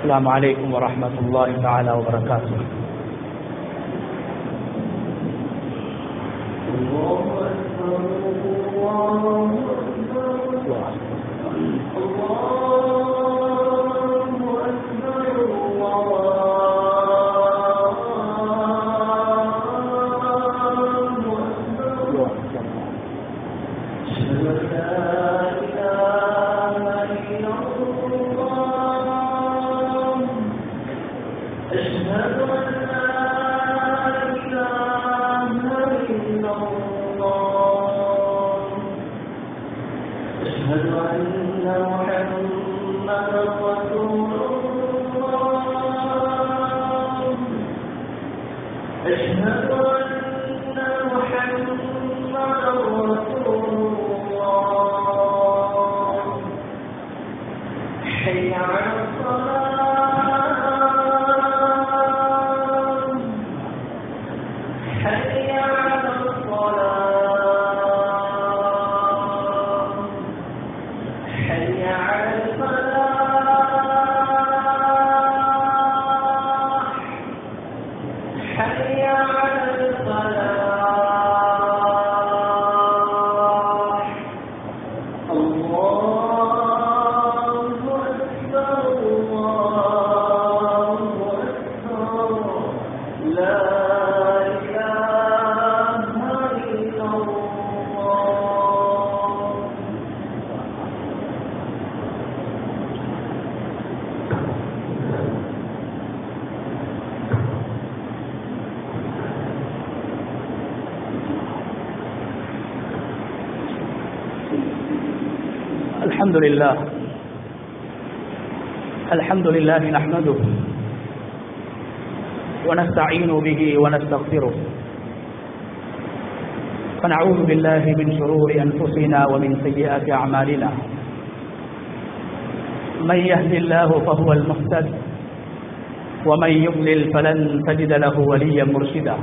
السلام عليكم ورحمة الله تعالى وبركاته. الحمد لله نحمده ونستعين به ونستغفره ونعوذ بالله من شرور أنفسنا ومن سيئات أعمالنا. من يهد الله فهو المهتد ومن يضلل فلن تجد له وليا مرشدا.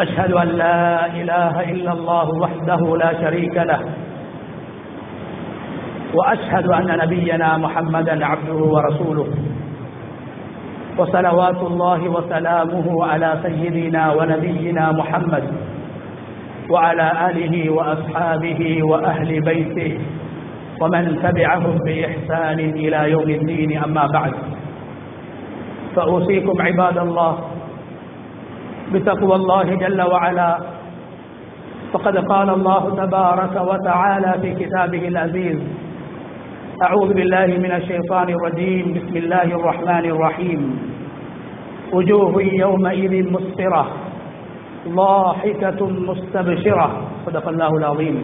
أشهد أن لا إله إلا الله وحده لا شريك له، وأشهد أن نبينا محمدا عبده ورسوله، وصلوات الله وسلامه على سيدنا ونبينا محمد وعلى آله وأصحابه وأهل بيته ومن تبعهم بإحسان إلى يوم الدين. أما بعد، فأوصيكم عباد الله بتقوى الله جل وعلا، فقد قال الله تبارك وتعالى في كتابه العزيز: أعوذ بالله من الشيطان الرجيم، بسم الله الرحمن الرحيم. وجوه يومئذ مسفرة ضاحكة مستبشرة. صدق الله العظيم.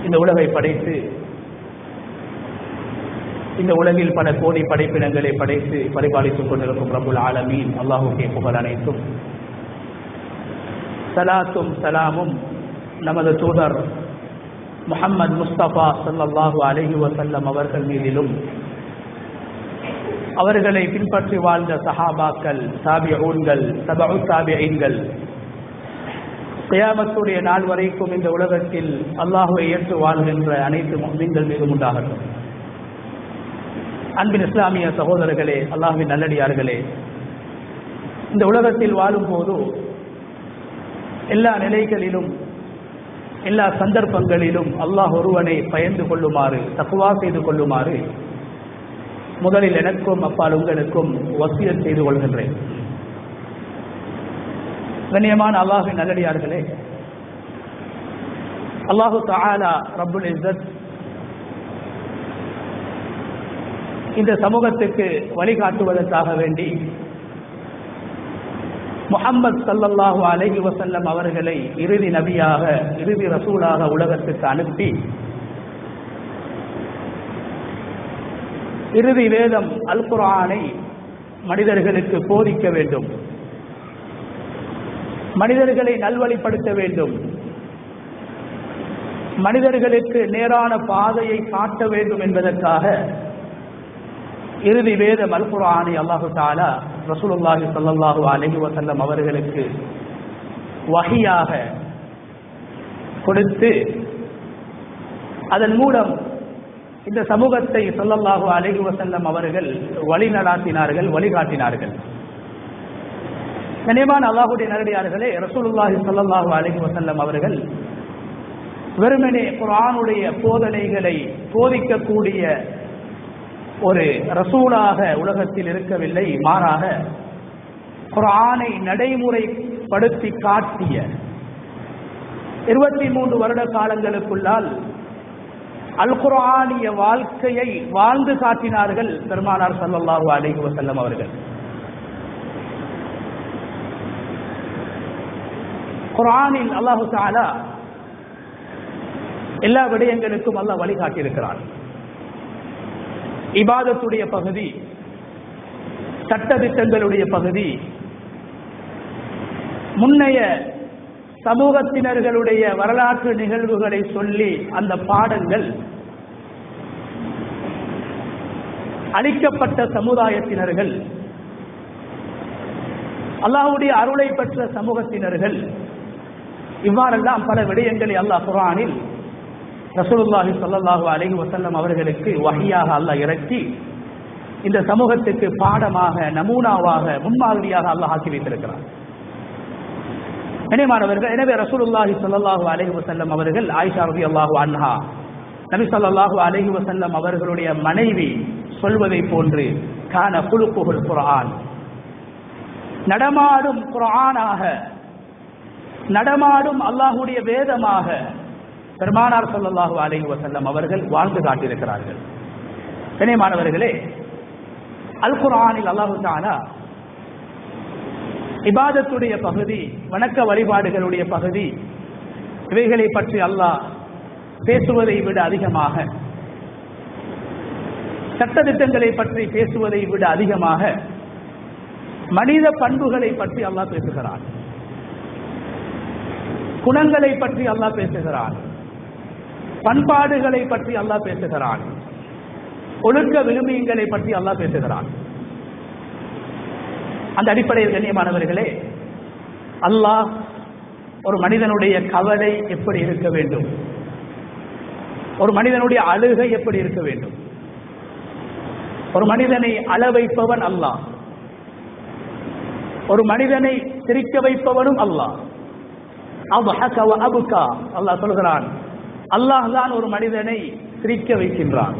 இந்த உலகை படைத்து இந்த உலகில் பல கோடி படைப்பினங்களை படைத்து பரிபாலித்துக் கொண்டிருக்கும் ரப்புல் ஆலமீன் அல்லாஹ்வுக்கே புகழ் அனைத்தும். ஸலாத்தும் ஸலாமும் நமது தூதர் முஹம்மது முஸ்தபா ஸல்லல்லாஹு அலைஹி வஸல்லம் அவர்கள் மீதிலும், அவர்களை பின்பற்றி வாழ்ந்த சஹாபாக்கள், தாபிஊன்கள், தபஉ தாபிஈன்கள், கியாமத்துடைய நாள் வரைக்கும் இந்த உலகத்தில் அல்லாஹ்வை ஏற்று வாழ்கின்ற அனைத்து முஃமின்கள் மீதும் உண்டாகட்டும். அன்பின் இஸ்லாமிய சகோதரர்களே, அல்லாஹ்வின் நல்லடியார்களே, இந்த உலகத்தில் வாழும் போது எல்லா நிலைகளிலும் எல்லா சந்தர்ப்பங்களிலும் அல்லாஹ் ஒருவனை பயந்து கொள்ளுமாறு, தக்வா செய்து கொள்ளுமாறு முதலில் எனக்கும் அப்பால் உங்களுக்கும் வசியத் செய்து கொள்கின்றேன். கண்ணியமான அல்லாஹ்வின் நல்லடியார்களே, அல்லாஹு தஆலா ரப்புல் இஸ்ஸத் இந்த சமூகத்துக்கு வழிகாட்டுவதற்காக வேண்டி முஹம்மது ஸல்லல்லாஹு அலைஹி வஸல்லம் அவர்களை இறுதி நபியாக, இறுதி ரசூலாக உலகத்துக்கு அனுப்பி இறுதி வேதம் அல் குர்ஆனை மனிதர்களுக்கு போதிக்க வேண்டும், மனிதர்களை நல்வழிப்படுத்த வேண்டும், மனிதர்களுக்கு நேரான பாதையை காட்ட வேண்டும் என்பதற்காக இறுதி வேதம் அல் குர்ஆனை அல்லாஹு தஆலா ரசூலுல்லாஹி ஸல்லல்லாஹு அலைஹி வஸல்லம் அவர்களுக்கு வஹியாக கொடுத்து அதன் மூலம் இந்த சமூகத்தை ஸல்லல்லாஹு அலைஹி வஸல்லம் அவர்கள் வழிநடாத்தினார்கள், வழிகாட்டினார்கள். கண்ணியமான அல்லாஹ்வுடைய நல்லடியார்களே, ரசூலுல்லாஹி ஸல்லல்லாஹு அலைஹி வஸல்லம் அவர்கள் வெறுமனே குர்ஆனுடைய போதனைகளை போதிக்கக்கூடிய ஒரு ரசூலாக உலகத்தில் இருக்கவில்லை, மாறாக குர்ஆனை நடைமுறைப்படுத்தி காட்டிய 23 வருட காலங்களுக்குள்ளால் அல் குர்ஆனிய வாழ்க்கையை வாழ்ந்து காட்டினார்கள் பெருமானார் ஸல்லல்லாஹு அலைஹி வஸல்லம் அவர்கள். குர்ஆனில் அல்லாஹு தஆலா எல்லா விடயங்களுக்கும் அல்லாஹ் வழிகாட்டியிருக்கிறான். இபாதத்துடைய பகுதி, சட்டதிட்டங்களுடைய பகுதி, முன்னைய சமூகத்தினர்களுடைய வரலாற்று நிகழ்வுகளை சொல்லி அந்த பாடங்கள் அளிக்கப்பட்ட சமுதாயத்தினர்கள், அல்லாஹ்வுடைய அருளை பெற்ற சமூகத்தினர்கள், இவ்வாறெல்லாம் பல விடயங்களை அல்லாஹ் குர்ஆனில் ரசூலுல்லாஹி ஸல்லல்லாஹு அலைஹி வஸல்லம் அவர்களுக்கு வஹியாக அல்லாஹ் இறக்கி இந்த சமூகத்துக்கு பாடமாக, நமூனாவாக, முன்மாதிரியாக அல்லாஹ் ஆக்கி வைத்திருக்கிறார். கண்ணியமானவர்கள், எனவே ரசூலுல்லாஹி ஸல்லல்லாஹு அலைஹி வஸல்லம் அவர்கள் ஆயிஷா ரலியல்லாஹு அன்ஹா நபி ஸல்லல்லாஹு அலைஹி வஸல்லம் அவர்களுடைய மனைவி சொல்வதை போன்று கான குலுகுல் குர்ஆன், நடமாடும் குர்ஆனாக, நடமாடும் அல்லாஹ்வுடைய வேதமாக பெருமானார் ஸல்லல்லாஹு அலைஹி வஸல்லம் அவர்கள் வாழ்ந்து காட்டியிருக்கிறார்கள். கண்ணியமானவர்களே, அல் குர்ஆனில் அல்லாஹு தஆலா இபாதத்துடைய பகுதி, வணக்க வழிபாடுகளுடைய பகுதி, இவைகளை பற்றி அல்லாஹ் பேசுவதை விட அதிகமாக, சட்டதிட்டங்களை பற்றி பேசுவதை விட அதிகமாக மனித பண்புகளை பற்றி அல்லாஹ் பேசுகிறான், குணங்களை பற்றி அல்லாஹ் பேசுகிறான், பண்பாடுகளை பற்றி அல்லாஹ் பேசுகிறான், ஒழுக்க விழுமியங்களை பற்றி அல்லாஹ் பேசுகிறான். அந்த அடிப்படையில் கண்ணியமானவர்களே, அல்லாஹ் ஒரு மனிதனுடைய கவலை எப்படி இருக்க வேண்டும், ஒரு மனிதனுடைய அழுகை எப்படி இருக்க வேண்டும், ஒரு மனிதனை அழ வைப்பவன் அல்லாஹ், ஒரு மனிதனை சிரிக்க வைப்பவனும் அல்லாஹ். அல்லாஹ் சொல்கிறான், அல்லாஹ் தான் ஒரு மனிதனை சிரிக்க வைக்கின்றான்,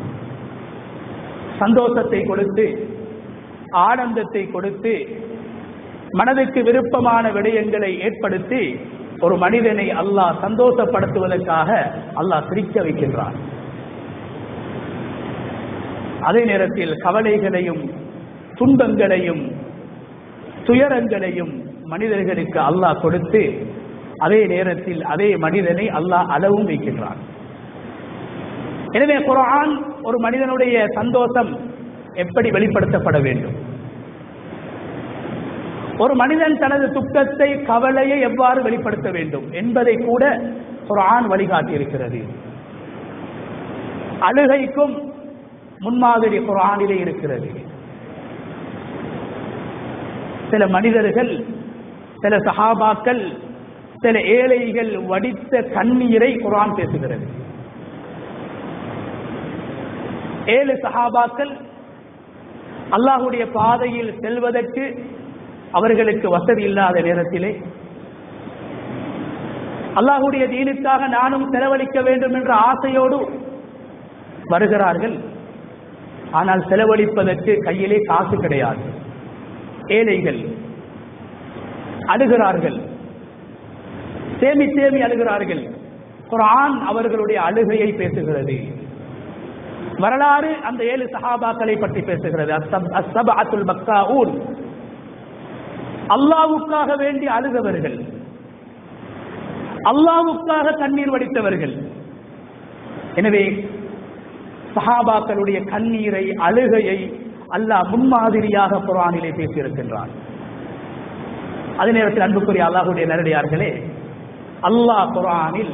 சந்தோஷத்தை கொடுத்து, ஆனந்தத்தை கொடுத்து, மனதுக்கு விருப்பமான விடயங்களை ஏற்படுத்தி ஒரு மனிதனை அல்லாஹ் சந்தோஷப்படுத்துவதற்காக அல்லாஹ் சிரிக்க வைக்கின்றான். அதே நேரத்தில் கவலைகளையும் துன்பங்களையும் துயரங்களையும் மனிதர்களுக்கு அல்லாஹ் கொடுத்து அதே நேரத்தில் அதே மனிதனை அல்லாஹ் அளவும் வைக்கின்றான். எனவே குர்ஆன் ஒரு மனிதனுடைய சந்தோஷம் எப்படி வெளிப்படுத்தப்பட வேண்டும், ஒரு மனிதன் தனது துக்கத்தை, கவலையை எவ்வாறு வெளிப்படுத்த வேண்டும் என்பதை கூட குர்ஆன் வழிகாட்டி இருக்கிறது. அழுகைக்கும் முன்மாதிரி குர்ஆனிலே இருக்கிறது. சில மனிதர்கள், சில சஹாபாக்கள் சில ஏழைகள் வடித்த கண்ணீரை குர்ஆன் பேசுகிறது. 7 சஹாபாக்கள் அல்லாஹ்வுடைய பாதையில் செல்வதற்கு அவர்களுக்கு வசதி இல்லாத நேரத்திலே அல்லாஹ்வுடைய தீனுக்காக நானும் செலவழிக்க வேண்டும் என்ற ஆசையோடு வருகிறார்கள். ஆனால் செலவழிப்பதற்கு கையிலே காசு கிடையாது. ஏழைகள் அழுகிறார்கள், சேமி அழுகிறார்கள். குர்ஆன் அவர்களுடைய அழுகையை பேசுகிறது. வரலாறு அந்த 7 சஹாபாக்களை பற்றி பேசுகிறது. அஸ்ஸபஅத்துல் மக்காஊன், அல்லாஹ்வுக்காக வேண்டி அழுதவர்கள், அல்லாஹ்வுக்காக கண்ணீர் வடித்தவர்கள். எனவே சஹாபாக்களுடைய கண்ணீரை, அழுகையை அல்லாஹ் முன்மாதிரியாக குர்ஆனிலே பேசியிருக்கின்றான். அதே நேரத்தில் அன்புக்குரிய அல்லாஹ்வுடைய நல்லடியார்களே, அல்லாஹ் குர்ஆனில்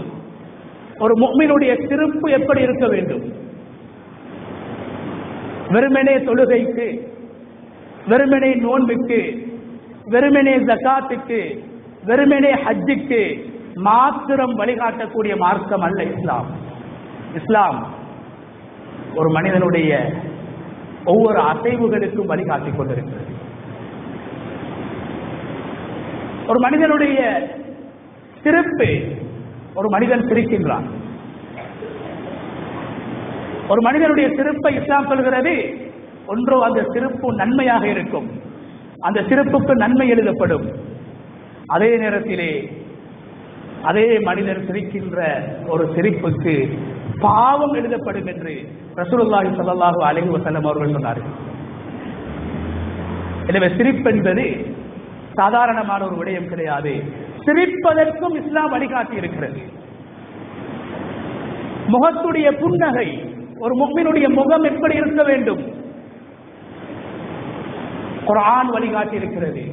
ஒரு முஃமினுடைய திருப்பு எப்படி இருக்க வேண்டும், வெறுமனே தொழுகைக்கு, வெறுமனே நோன்புக்கு, வெறுமனே ஜகாத்துக்கு, வெறுமனே ஹஜ்ஜுக்கு மாத்திரம் வழிகாட்டக்கூடிய மார்க்கம் அல்ல இஸ்லாம். இஸ்லாம் ஒரு மனிதனுடைய ஒவ்வொரு அசைவுகளுக்கும் வழிகாட்டிக் கொண்டிருக்கிறது. ஒரு மனிதனுடைய சிரிப்பு, ஒரு மனிதன் சிரிக்கின்றான், ஒரு மனிதனுடைய சிரிப்பை இஸ்லாம் சொல்கிறது. ஒன்றோ அந்த சிரிப்பு நன்மையாக இருக்கும், அந்த சிரிப்புக்கு நன்மை எழுதப்படும். அதே நேரத்திலே அதே மனிதர் சிரிக்கின்ற ஒரு சிரிப்புக்கு பாவம் எழுதப்படும் என்று ரசூலுல்லாஹி ஸல்லல்லாஹு அலைஹி வஸல்லம் அவர்கள் சொன்னார்கள். எனவே சிரிப்பு என்பது சாதாரணமான ஒரு விடயம் கிடையாது. சிரிப்பதற்கும் இஸ்லாம் வழிகாட்டி இருக்கிறது. முகத்துடைய புன்னகை, ஒரு முஃமினுடைய முகம் எப்படி இருக்க வேண்டும், குர்ஆன் வழிகாட்டி இருக்கிறது.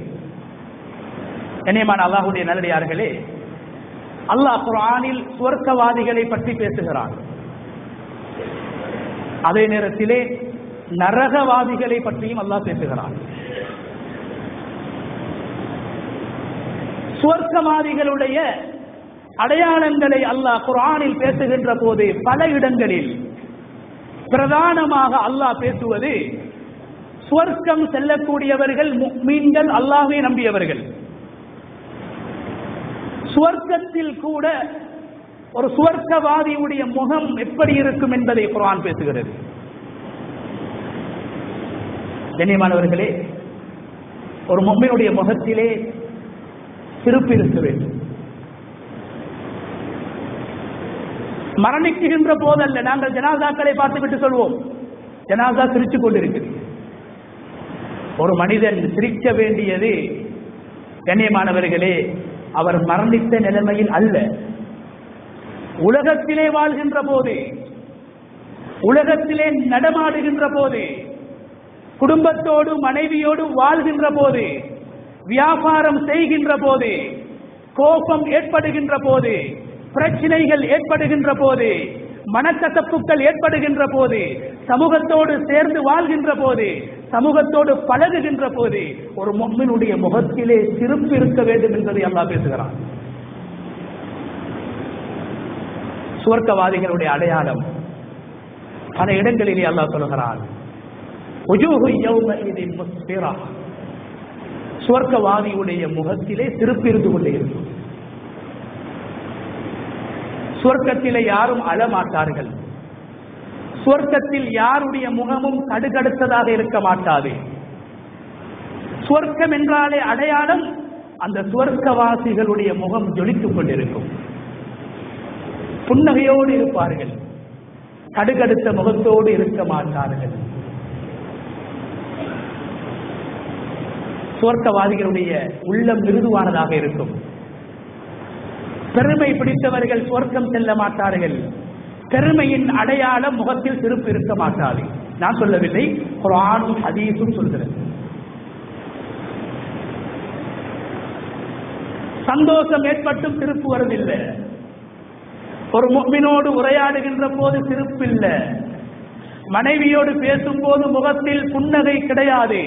கண்ணியமான அல்லாஹ்வுடைய நல்லடியார்களே, அல்லாஹ் குர்ஆனில் சுவர்க்கவாதிகளை பற்றி பேசுகிறான். அதே நேரத்திலே நரகவாதிகளை பற்றியும் அல்லாஹ் பேசுகிறான். சுவர்க்கவாதிகளுடைய அடையாளங்களை அல்லாஹ் குர்ஆனில் பேசுகின்ற போது பல இடங்களில் பிரதானமாக அல்லாஹ் பேசுவது சுவர்க்கம் செல்லக்கூடியவர்கள் முஃமின்கள், அல்லாஹ்வை நம்பியவர்கள். சுவர்க்கத்தில் கூட ஒரு சுவர்க்கவாதியுடைய முகம் எப்படி இருக்கும் என்பதை குர்ஆன் பேசுகிறது. கண்ணியமானவர்களே, ஒரு முஃமினுடைய முகத்திலே சிரிப்பு இருக்க வேண்டும். மரணிக்குகின்ற போதல்ல, நாங்கள் ஜனாசாக்களை பார்த்துவிட்டு சொல்வோம் ஜனாசா சிரித்துக் கொண்டிருக்கிறது. ஒரு மனிதன் சிரிக்க வேண்டியது கண்ணியமானவர்களே அவர் மரணித்த நிலைமையில் அல்ல, உலகத்திலே வாழ்கின்ற போது, உலகத்திலே நடமாடுகின்ற போது, குடும்பத்தோடு மனைவியோடு வாழ்கின்ற போது, வியாபாரம் செய்கின்ற போது, கோபம் ஏற்படுகின்ற போது, பிரச்சனைகள் ஏற்படுகின்ற போது, மனக்கசப்புகள் ஏற்படுகின்ற போது, சமூகத்தோடு சேர்ந்து வாழ்கின்ற போது, சமூகத்தோடு பழகுகின்ற போது ஒரு முஃமினுடைய முகத்திலே சிரிப்பு இருக்க வேண்டும் என்பதை அல்லாஹ் பேசுகிறான். சுவர்க்கவாதிகளுடைய அடையாளம் பல இடங்களிலே அல்லாஹ் சொல்கிறான். சுவர்க்கவாதியுடைய முகத்திலே சிரிப்பு இருந்து கொண்டே இருக்கும். சுவர்க்கத்திலே யாரும் அழமாட்டார்கள். சுவர்க்கத்தில் யாருடைய முகமும் கடுகடுத்ததாக இருக்க மாட்டாது. சுவர்க்கம் என்றாலே அடையாளம் அந்த சுவர்க்கவாசிகளுடைய முகம் ஜொலித்துக் கொண்டிருக்கும். புன்னகையோடு இருப்பார்கள், கடுகடுத்த முகத்தோடு இருக்க மாட்டார்கள். சுவர்க்கவாதிகளுடைய உள்ளம் மிருதுவானதாக இருக்கும். பெருமை பிடித்தவர்கள் சுவர்க்கம் செல்ல மாட்டார்கள். பெருமையின் அடையாளம் முகத்தில் சிரிப்பு இருக்க மாட்டாது. நான் சொல்லவில்லை, குர்ஆனும் ஹதீஸும் சொல்கிறது. சந்தோஷம் ஏற்பட்டும் சிரிப்பு வருவதில்லை. ஒரு முஃமினோடு உரையாடுகின்ற போது சிரிப்பு இல்லை. மனைவியோடு பேசும் போது முகத்தில் புன்னகை கிடையாது.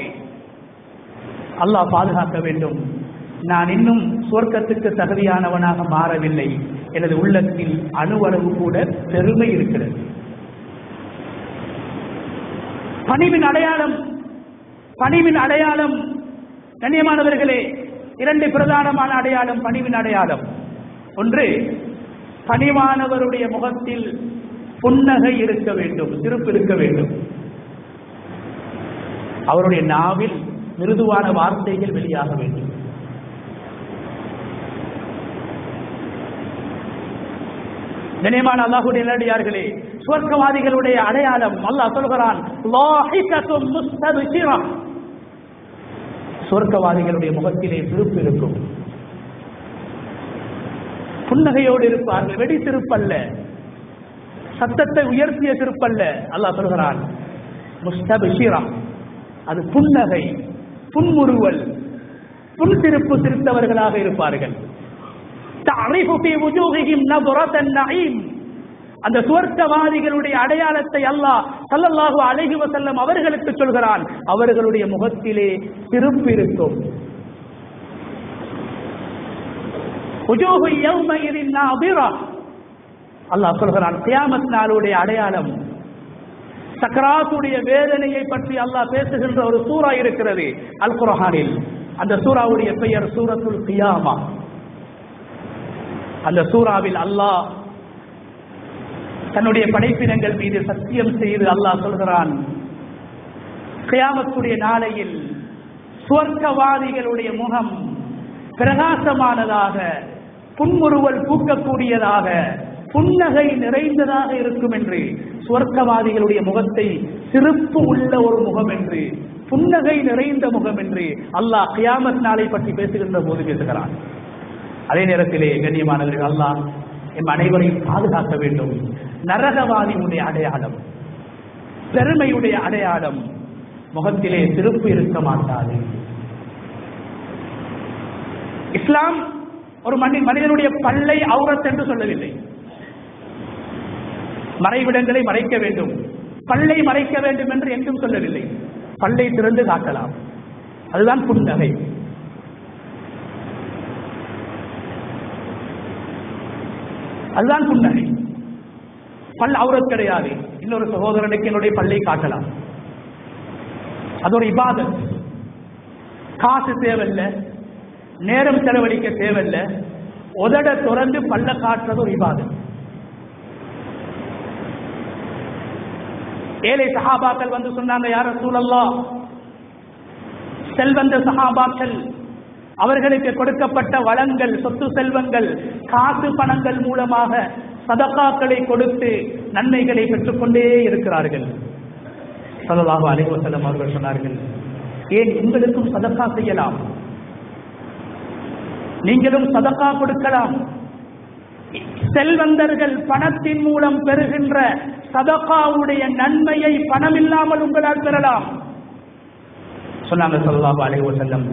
அல்லாஹ் பாதுகாக்க வேண்டும். நான் இன்னும் சுவர்க்கத்துக்கு தகுதியானவனாக மாறவில்லை, எனது உள்ளத்தில் அணுவளவு கூட பெருமை இருக்கிறது. பணிவின் அடையாளம், பணிவின் அடையாளம் கண்ணியமானவர்களே, இரண்டு பிரதானமான அடையாளம் பணிவின் அடையாளம். ஒன்று, பணிவானவருடைய முகத்தில் புன்னகை இருக்க வேண்டும், சிரிப்பு இருக்க வேண்டும். அவருடைய நாவில் மிருதுவான வார்த்தைகள் வெளியாக வேண்டும். கண்ணியமான அல்லாஹ்வுடைய நல்லடியார்களே, சுவர்க்கவாதிகளுடைய அடையாளம் அல்லாஹ் சொல்கிறான், லாஹிகத்தும் முஸ்தபிஷிரா. சுவர்க்கவாதிகளுடைய முகத்திலே சிரிப்பு இருக்கும், புன்னகையோடு இருப்பார்கள். வெடி சிரிப்பல்ல, சத்தத்தை உயர்த்திய சிரிப்பல்ல. அல்லாஹ் சொல்கிறான் முஸ்தபிஷிரா, அது புன்னகை, புன்முறுவல், புன்சிரிப்பு சிரித்தவர்களாக இருப்பார்கள். தஅரிஃபு ஃபீ வுஜூஹிஹிம் நظரத்தன் நஈம். அந்த சுவர்க்கவாதிகளுடைய அடையாளத்தை அல்லாஹ் ஸல்லல்லாஹு அலைஹி வஸல்லம் அவர்களுக்கு சொல்கிறான். அவர்களுடைய முகத்திலே சிரிப்பு இருக்கும். வுஜூஹு யௌமஇதின் நாதிரா. அல்லாஹ் சொல்கிறான் கியாமத் நாளுடைய அடையாளம். சக்கராத்துடைய வேதனையை பற்றி அல்லாஹ் பேசுகின்ற ஒரு சூரா இருக்கிறது அல் குர்ஆனில். அந்த சூராவுடைய பெயர் சூரத்துல் கியாமா. அந்த சூராவில் அல்லாஹ் தன்னுடைய படைப்பினங்கள் மீது சத்தியம் செய்து அல்லாஹ் சொல்கிறான், கியாமத்துடைய நாளையில் சுவர்க்கவாதிகளுடைய முகம் பிரகாசமானதாக, புன்முறுவல் பூக்கக்கூடியதாக, புன்னகை நிறைந்ததாக இருக்கும் என்று, சுவர்க்கவாதிகளுடைய முகத்தை சிரிப்பு உள்ள ஒரு முகம் என்று, புன்னகை நிறைந்த முகம் என்று அல்லாஹ் கியாமத் நாளை பற்றி பேசுகின்ற போது பேசுகிறான். அதே நேரத்திலே கண்ணியமானவர்கள், அல்லாஹ் எம் அனைவரையும் பாதுகாக்க வேண்டும். நரகவாதியுடைய அடையாளம், பெருமையுடைய அடையாளம், முகத்திலே சிரிப்பு இருக்க மாட்டாது. இஸ்லாம் ஒரு மனிதனுடைய பல்லை அவுரத் என்று சொல்லவில்லை. மறைவிடங்களை மறைக்க வேண்டும், பல்லை மறைக்க வேண்டும் என்று என்றும் சொல்லவில்லை. பல்லை திறந்து காட்டலாம், அதுதான் புன்னகை. அதுதான் புன்னகை. பல் அவுரத் கிடையாது. இன்னொரு சகோதரனுக்கு என்னுடைய பல்லை காட்டலாம், அது ஒரு இபாதத். காசு தேவையில்லை, நேரம் செலவழிக்க தேவையில்லை, உதட திறந்து பல்ல காட்டுறது ஒரு இபாதத். ஏழை சஹாபாக்கள் வந்து சொன்னாங்க, யா ரசூலல்லாஹ், செல்வந்த சஹாபாக்கள் அவர்களுக்கு கொடுக்கப்பட்ட வளங்கள், சொத்து செல்வங்கள், காசு பணங்கள் மூலமாக சதகாக்களை கொடுத்து நன்மைகளை பெற்றுக்கொண்டே இருக்கிறார்கள். ஸல்லல்லாஹு அலைஹி வஸல்லம் அவர்கள் சொன்னார்கள், ஏன் உங்களுக்கும் சதகா செய்யலாம், நீங்களும் சதகா கொடுக்கலாம். செல்வந்தர்கள் பணத்தின் மூலம் பெறுகின்ற சதகாவுடைய நன்மையை பணமில்லாமல் உங்களால் பெறலாம் சொன்னாங்க ஸல்லல்லாஹு அலைஹி வஸல்லம்.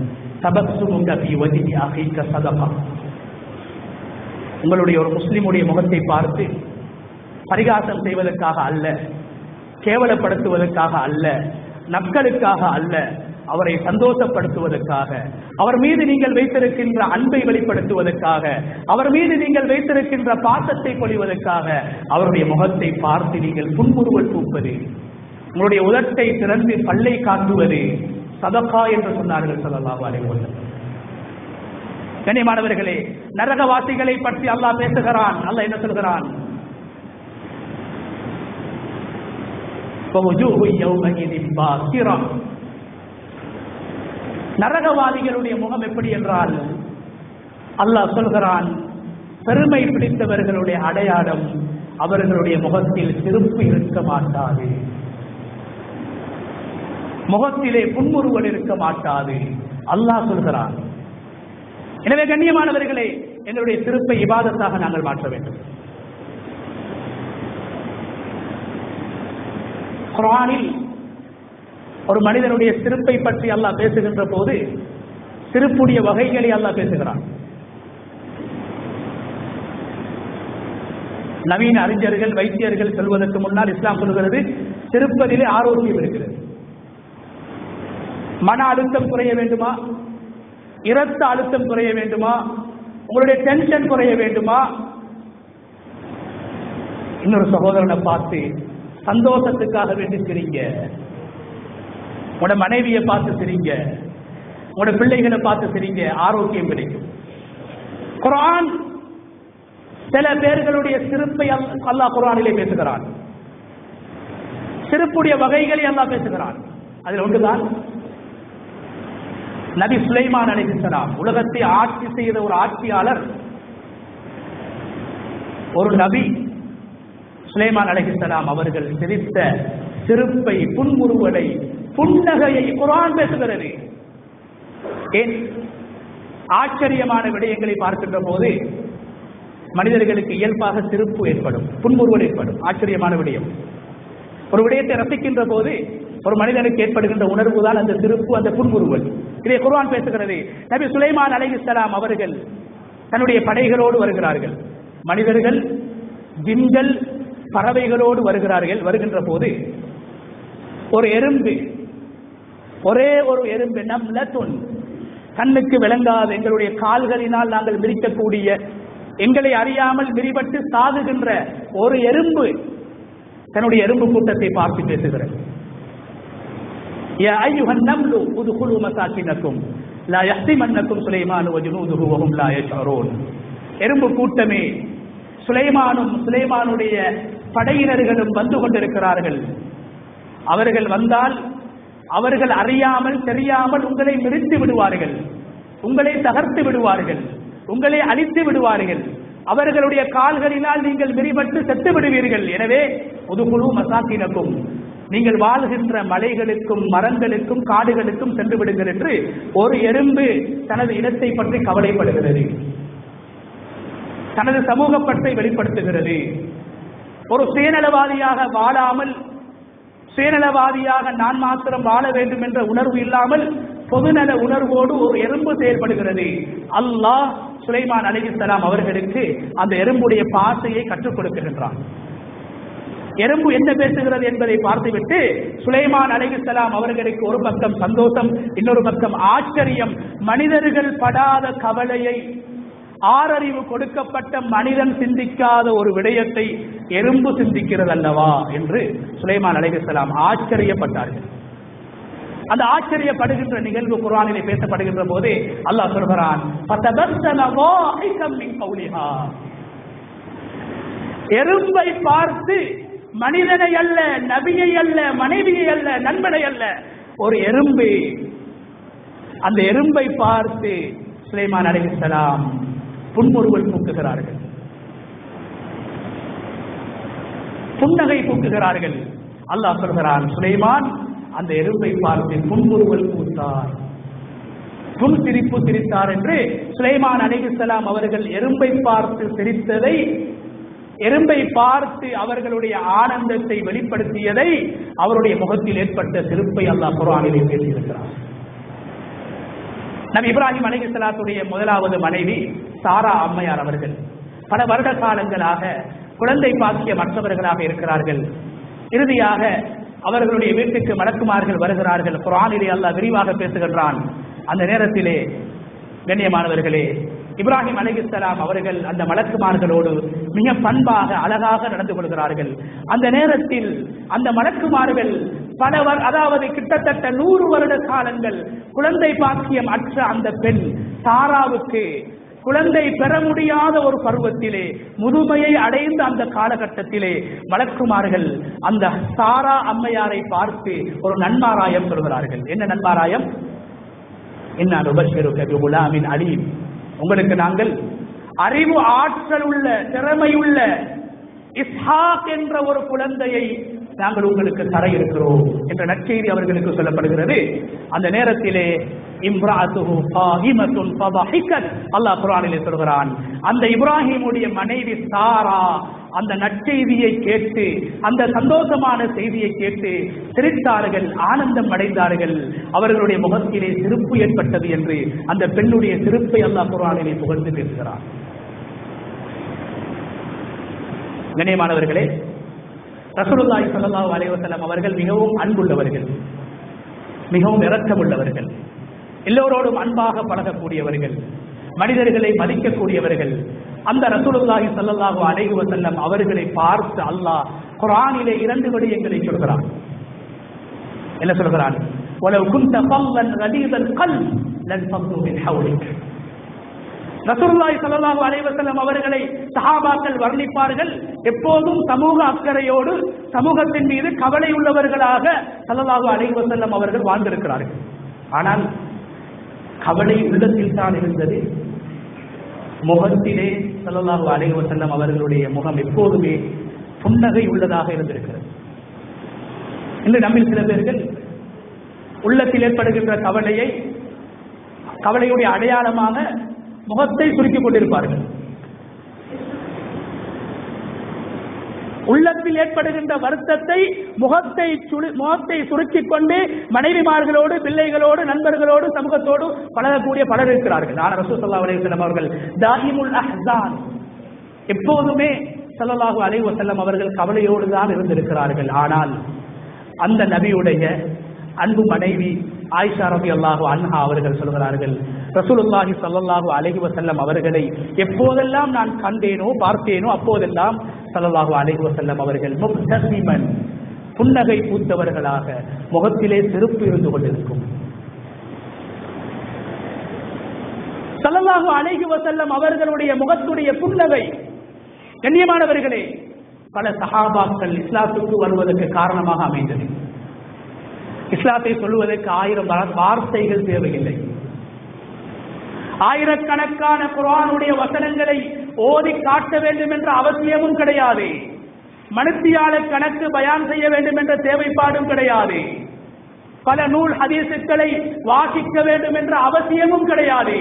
தபஸ்ஸுமுக ஃபீ வஜ்ஹி அஹீக சதகா. உங்களுடைய ஒரு முஸ்லிமுடைய முகத்தை பார்த்து பரிகாசம் செய்வதற்காக அல்ல, கேவலப்படுத்துவதற்காக அல்ல, நக்களுக்காக அல்ல, அவரை சந்தோஷப்படுத்துவதற்காக, அவர் மீது நீங்கள் வைத்திருக்கின்ற அன்பை வெளிப்படுத்துவதற்காக, அவர் மீது நீங்கள் வைத்திருக்கின்ற பாசத்தை பொழிவதற்காக அவருடைய முகத்தை பார்த்து நீங்கள் புன்முறுவல் பூப்பது, உங்களுடைய உதட்டை திறந்து பல்லை காட்டுவது சதகா என்று சொன்னார்கள் ஸல்லல்லாஹு அலைஹி வஸல்லம். கண்ணியமானவர்களே, நரகவாசிகளை பற்றி அல்லாஹ் பேசுகிறான். அல்லாஹ் என்ன சொல்கிறான்? நரகவாதிகளுடைய முகம் எப்படி என்றால், அல்லாஹ் சொல்கிறான், பெருமை பிடித்தவர்களுடைய அடையாளம் அவர்களுடைய முகத்தில் சிரிப்பு இருக்க மாட்டாது, முகத்திலே புன்முறுவல் இருக்க மாட்டாது அல்லாஹ் சொல்கிறான். எனவே கண்ணியமானவர்களே, எங்களுடைய சிரிப்பை இபாதத்தாக நாங்கள் மாற்ற வேண்டும். குர்ஆனில் ஒரு மனிதனுடைய சிரிப்பை பற்றி அல்லாஹ் பேசுகின்ற போது சிரிப்புடைய வகைகளை அல்லாஹ் பேசுகிறான். நவீன அறிஞர்கள், வைத்தியர்கள் சொல்வதற்கு முன்னால் இஸ்லாம் சொல்கிறது, சிரிப்பதிலே ஆரோக்கியம் இருக்கிறது. மன அழுத்தம் குறைய வேண்டுமா, இரத்த அழுத்தம் குறைய வேண்டுமா, உங்களுடைய டென்ஷன் குறைய வேண்டுமா, இன்னொரு சகோதரனை பார்த்து சந்தோஷத்துக்காக வேண்டி சிரிங்க. உங்களோட மனைவியை பார்த்து சிரிங்க, உங்களோட பிள்ளைகளை பார்த்து சிரிங்க, ஆரோக்கியம் கிடைக்கும். குர்ஆன் சில பேர்களுடைய சிரிப்பை அல்லாஹ் குர்ஆனிலே பேசுகிறான். சிரிப்புடைய வகைகளை அல்லாஹ் பேசுகிறான். அதில் ஒன்றுதான் நபி சுலைமான் அலைஹிஸ்ஸலாம். உலகத்தை ஆட்சி செய்த ஒரு ஆட்சியாளர், ஒரு நபி சுலைமான் அலைஹிஸ்ஸலாம் அவர்கள் சிரித்த சிரிப்பை, புன்முறுவலை, புன்னகையை குர்ஆன் பேசுகிறது. ஏன்? ஆச்சரியமான விடயங்களை பார்க்கின்ற போது மனிதர்களுக்கு இயல்பாக சிரிப்பு ஏற்படும், புன்முறுவல் ஏற்படும். ஆச்சரியமான விடயம். ஒரு விடயத்தை ரசிக்கின்ற போது ஒரு மனிதனுக்கு ஏற்படுகின்ற உணர்வு தான் அந்த சிரிப்பு, அந்த புன்முறுவல். இதை குர்ஆன் பேசுகிறது. நபி சுலைமான் அலைஹிஸ்ஸலாம் அவர்கள் தன்னுடைய படைகளோடு வருகிறார்கள். மனிதர்கள், ஜின்கள், பறவைகளோடு வருகிறார்கள். வருகின்ற போது ஒரு எறும்பு, ஒரே ஒரு எறும்பு, நம்லத்துன், கண்ணுக்கு விளங்காத, எங்களுடைய கால்களினால் நாங்கள் மிதிக்கக்கூடிய, எங்களை அறியாமல் மிதிபட்டு சாகுகின்ற ஒரு எறும்பு தன்னுடைய எறும்பு கூட்டத்தை பார்த்து பேசுகிறது. யா அய்யுஹன் நம்லு உத்குலு மசாகினக்கும் லா யஹ்திமன்னக்கும் சுலைமான் வ ஜுனூதுஹு வ ஹும் லா யஷ்உரூன். எறும்பு கூட்டமே, சுலைமானும் சுலைமானுடைய படையினர்களும் வந்து கொண்டிருக்கிறார்கள். அவர்கள் வந்தால் அவர்கள் அறியாமல் தெரியாமல் உங்களை மிதித்து விடுவார்கள், உங்களை தகர்த்து விடுவார்கள், உங்களை அழித்து விடுவார்கள். அவர்களுடைய கால்களினால் நீங்கள் மிதிபட்டு செத்து விடுவீர்கள். எனவே உதுகுலு மசாகினக்கும், நீங்கள் வாழ்கின்ற மலைகளுக்கும் மரங்களுக்கும் காடுகளுக்கும் சென்று விடுங்கள் என்று ஒரு எறும்பு தனது இனத்தை பற்றி கவலைப்படுகிறது, தனது சமூக பற்றை வெளிப்படுத்துகிறது. ஒரு சுயநலவாதியாக வாழாமல், சுயநலவாதியாக நான் மாத்திரம் வாழ வேண்டும் என்ற உணர்வு இல்லாமல் பொதுநல உணர்வோடு ஒரு எறும்பு செயல்படுகிறது. அல்லாஹ் சுலைமான் அலைஹிஸ்ஸலாம் அவர்களுக்கு அந்த எறும்புடைய பாசையை கற்றுக் கொடுக்கின்றான். எறும்பு என்ன பேசுகிறது என்பதை பார்த்துவிட்டு சுலைமான் அலைஹிஸ்ஸலாம் அவர்களுக்கு ஒரு பக்கம் சந்தோஷம், இன்னொரு பக்கம் ஆச்சரியம். மனிதர்கள் படாத கவலையை, ஆறறிவு கொடுக்கப்பட்ட மனிதன் சிந்திக்காத ஒரு விடயத்தை எறும்பு சிந்திக்கிறது அல்லவா என்று சுலைமான் அலைஹிஸ்ஸலாம் ஆச்சரியப்பட்டார்கள். அந்த ஆச்சரியப்படுகின்ற நிகழ்வு குர்ஆனிலே பேசப்படுகின்ற போது அல்லாஹ் சொல்கிறான், எறும்பை பார்த்து, மனிதனை அல்ல, நபியை அல்ல, மனைவியை அல்ல, நண்பனை அல்ல, ஒரு எறும்பு, அந்த எறும்பை பார்த்து சுலைமான் அலைஹிஸ்ஸலாம் புன்முறுவல் பூக்குகிறார்கள், புன்னகை பூக்குகிறார்கள். அல்லாஹ் சொல்கிறான், சுலைமான் அந்த எறும்பை பார்த்து புன்முறுவல் பூத்தார், புன் சிரிப்பு சிரித்தார் என்று சுலைமான் அலைஹிஸ்ஸலாம் அவர்கள் எறும்பை பார்த்து சிரித்ததை, எறும்பை பார்த்து அவர்களுடைய ஆனந்தத்தை வெளிப்படுத்தியதை, அவருடைய முகத்தில் ஏற்பட்ட சிரிப்பை அல்லாஹ் குர்ஆனிலே பேசியிருக்கிறார். நபி இப்ராஹிம் அலைஹிஸ்ஸலாத்துடைய முதலாவது மனைவி சாரா அம்மையார் அவர்கள் பல வருட காலங்களாக குழந்தை பாக்கிய மற்றவர்களாக இருக்கிறார்கள். இறுதியாக அவர்களுடைய வீட்டுக்கு மலக்குமார்கள் வருகிறார்கள். குர்ஆனிலே அல்லாஹ் விரிவாக பேசுகின்றான். அந்த நேரத்திலே கண்ணியமானவர்களே, இப்ராஹிம் அலைஹிஸ்ஸலாம் அவர்கள் அந்த மலக்குமார்களோடு மிக பண்பாக அழகாக நடந்து கொள்கிறார்கள். அந்த நேரத்தில் அந்த மலக்குமார்கள் அதாவது கிட்டத்தட்ட 100 வருட காலங்கள் குழந்தை பாக்கியம் அற்ற அந்த பெண் சாராவுக்கு குழந்தை பெற முடியாத ஒரு பருவத்திலே, முதுமையை அடைந்த அந்த காலகட்டத்திலே மலக்குமார்கள் அந்த சாரா அம்மையாரை பார்த்து ஒரு நன்மாராயம் சொல்கிறார்கள். என்ன நன்மாராயம்? இன்னா நுபஷ்ஷிருக பிகுலாமின் அலீம், உங்களுக்கு நாங்கள் அறிவு ஆற்றல் உள்ள, திறமையுள்ள இஸ்ஹாக் என்ற ஒரு குழந்தையை நாங்கள் உங்களுக்கு தர இருக்கிறோம் என்ற நற்செய்தி அவர்களுக்கு சொல்லப்படுகிறது. அந்த நேரத்திலே இம்ராஅத்துஹு காயிமத்துன் ஃபதஹிகத், அல்லாஹ் குர்ஆனிலே சொல்கிறான், அந்த இப்ராஹிமுடைய மனைவி சாரா அந்த நற்செய்தியை கேட்டு, அந்த சந்தோஷமான செய்தியை கேட்டு சிரித்தார்கள், ஆனந்தம் அடைந்தார்கள். அவர்களுடைய முகத்திலே சிரிப்பு ஏற்பட்டது என்று அந்த பெண்ணுடைய சிரிப்பை அல்லாஹ் குர்ஆனிலே புகழ்ந்து பேசுகிறார். கண்ணியமானவர்களே, ரசூலுல்லாஹி ஸல்லல்லாஹு அலைஹி வஸல்லம் அவர்கள் மிகவும் அன்புள்ளவர்கள், மிகவும் இரக்கமுள்ளவர்கள். எல்லோரோடும் அன்பாக பழகக்கூடியவர்கள், மனிதர்களை மதிக்கக்கூடியவர்கள். அந்த ரசூலுல்லாஹி ஸல்லல்லாஹு அலைஹி வஸல்லம் அவர்களை பார்த்து அல்லாஹ் குர்ஆனிலே 2 விடயங்களை சொல்கிறான். என்ன சொல்கிறான்? வலவ் குன்த ஃபல்லன் கலீதல் கல்ப் லன்ஃபது மின் ஹவ்லிக். ரசூலுல்லாஹி ஸல்லல்லாஹு அலைஹி வஸல்லம் அவர்களை சஹாபாக்கள் வர்ணிப்பார்கள், எப்போதும் சமூக அக்கறையோடு சமூகத்தின் மீது கவலை உள்ளவர்களாக ஸல்லல்லாஹு அலைஹி வஸல்லம் அவர்கள் வாழ்ந்திருக்கிறார்கள். ஆனால் கவலை உள்ளத்தில் தான் இருந்தது, முகத்திலே ஸல்லல்லாஹு அலைஹி வஸல்லம் அவர்களுடைய முகம் எப்போதுமே புன்னகை உள்ளதாக இருந்திருக்கிறது. இன்று நம்மில் சில பேர்கள் உள்ளத்தில் ஏற்படுகின்ற கவலையுடைய அடையாளமாக முகத்தை சுருக்கிக் கொண்டிருப்பார்கள். உள்ளத்தில் ஏற்படுகின்ற வருத்தத்தை முகத்தை சுருக்கிக் கொண்டு மனைவிமார்களோடு, பிள்ளைகளோடு, நண்பர்களோடு, சமூகத்தோடு பழகக்கூடிய பலர் இருக்கிறார்கள். ஆனால் ரசூல் ஸல்லல்லாஹு அலைஹி வஸல்லம் அவர்கள் தாயிமுல் அஹ்ஸான், எப்போதுமே ஸல்லல்லாஹு அலைஹி வஸல்லம் அவர்கள் கவலையோடு தான் இருந்திருக்கிறார்கள். ஆனால் அந்த நபியுடைய அன்பு மனைவி ஆயிஷா ரலியல்லாஹு அன்ஹா அவர்கள் சொல்கிறார்கள், ரசூலுல்லாஹி ஸல்லல்லாஹு அலைஹி வஸல்லம் அவர்களை எப்போதெல்லாம் நான் கண்டேனோ பார்த்தேனோ அப்போதெல்லாம் ஸல்லல்லாஹு அலைஹி வஸல்லம் அவர்கள் முப்தஸிமன், புன்னகை பூத்தவர்களாக, முகத்திலே சிரிப்பு இருந்து கொண்டிருக்கும். ஸல்லல்லாஹு அலைஹி வஸல்லம் அவர்களுடைய முகத்துடைய புன்னகை, கண்ணியமானவர்களே, பல சஹாபாக்கள் இஸ்லாத்துக்கு வருவதற்கு காரணமாக அமைந்தது. இஸ்லாத்தை சொல்வதற்கு 1000 வார்த்தைகள் தேவையில்லை. ஆயிரக்கணக்கான குர்ஆனுடைய வசனங்களை ஓதி காட்ட வேண்டும் என்ற அவசியமும் கிடையாது. மணித்தியால கணக்கு பயான் செய்ய வேண்டும் என்ற தேவைப்பாடும் கிடையாது. பல நூல் ஹதீஸுக்களை வாசிக்க வேண்டும் என்ற அவசியமும் கிடையாது.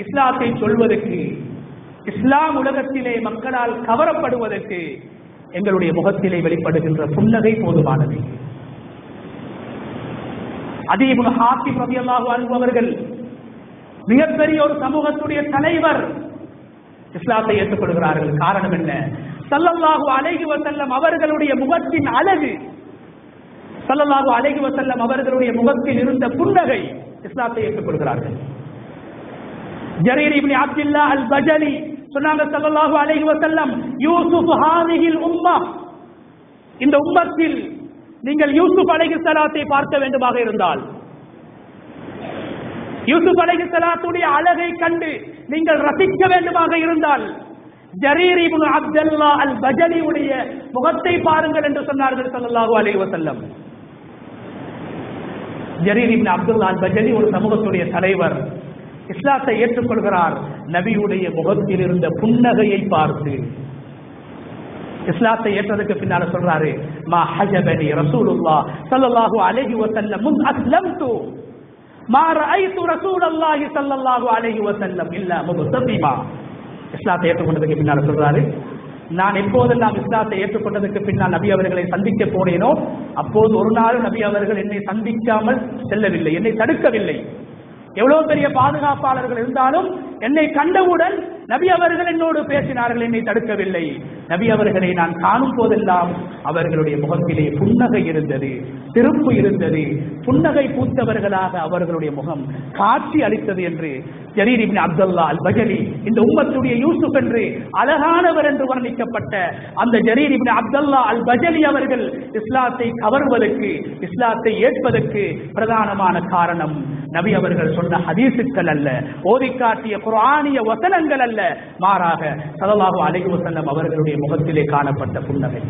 இஸ்லாத்தை சொல்வதற்கு, இஸ்லாம் உலகத்திலே மக்களால் கவரப்படுவதற்கு எங்களுடைய முகத்திலே வெளிப்படுகின்ற புன்னகை போதுமானது. அதீ இப்னு ஹாத்திம் ரலியல்லாஹு அன்ஹு அவர்கள் மிகப்பெரிய ஒரு சமூகத்துடைய தலைவர், இஸ்லாத்தை ஏற்றுக்கொள்கிறார்கள். காரணம் என்ன? ஸல்லல்லாஹு அலைஹி வஸல்லம் அவர்களுடைய முகத்தின் அழகு, ஸல்லல்லாஹு அலைஹி வஸல்லம் அவர்களுடைய முகத்தில் இருந்த புன்னகை, இஸ்லாத்தை ஏற்றுக்கொள்கிறார்கள். ஜரீர் இப்னு அப்துல்லாஹ் அல் பஜலி சொன்னாங்க, ஸல்லல்லாஹு அலைஹி வஸல்லம், யூசுப் ஹாதிஹில் உம்மா, இந்த உம்மத்தில் நீங்கள் யூசுப் அலைஹிஸ்ஸலாத்தை பார்க்க வேண்டுமாக இருந்தால், யூசுப் அலைஹிஸ்ஸலாத்துடைய அழகை கண்டு நீங்கள் ரசிக்க வேண்டுமாக இருந்தால் ஜரீர் இப்னு அப்துல்லாஹ் அல் பஜலியுடைய முகத்தை பாருங்கள் என்று சொன்னார்கள் ஸல்லல்லாஹு அலைஹி வஸல்லம். ஜரீர் இப்னு அப்துல்லாஹ் அல் பஜலி ஒரு சமூகத்துடைய தலைவர், இஸ்லாத்தை ஏற்றுக்கொள்கிறார். நபியுடைய முகத்தில் இருந்த புன்னகையை பார்த்து இஸ்லாத்தை ஏற்றதுக்கு பின்னால சொல்றாரு, மா ஹஜபனி ரசூலுல்லாஹ் ஸல்லல்லாஹு அலைஹி வஸல்லம் முன் அஸ்லம்து மா ரஅய்து ரசூலல்லாஹி ஸல்லல்லாஹு அலைஹி வஸல்லம் இல்லா முப்தஸிமா. இஸ்லாத்தை ஏற்றுக்கொண்டதுக்கு பின்னால சொல்றாரு, நான் எப்போதெல்லாம் இஸ்லாத்தை ஏற்றுக்கொண்டதுக்கு பின்னால் நபி அவர்களை சந்திக்க போனேனோ அப்போது ஒரு நாள் நபி அவர்கள் என்னை சந்திக்காமல் செல்லவில்லை, என்னை தடுக்கவில்லை. எவ்வளவு பெரிய பாதுகாப்பாளர்கள் இருந்தாலும் என்னை கண்டவுடன் நபி அவர்கள் என்னோடு பேசினார்கள், என்னை தடுக்கவில்லை. நபி அவர்களை நான் காணும் போதெல்லாம் அவர்களுடைய முகத்திலே புன்னகை இருந்தது, சிரிப்பு இருந்தது, புன்னகை பூத்தவர்களாக அவர்களுடைய முகம் காட்சி அளித்தது என்று ஜரீர் இப்னு அப்துல்லாஹ் அல் பஜலி, இந்த உம்மத்துடைய யூசுப் என்று அழகானவர் என்று வர்ணிக்கப்பட்ட அந்த ஜரீர் இப்னு அப்துல்லாஹ் அல் பஜலி அவர்கள் இஸ்லாத்தை கவர்வதற்கு, இஸ்லாத்தை ஏற்பதற்கு பிரதானமான காரணம் நபி அவர்கள் சொன்ன ஹதீஸுக்கள் அல்ல, ஓதி காட்டிய குர்ஆனிய வசனங்கள் அல்ல, மாறாக ஸல்லல்லாஹு அலைஹி வஸல்லம் அவர்களுடைய முகத்திலே காணப்பட்ட புன்னகை.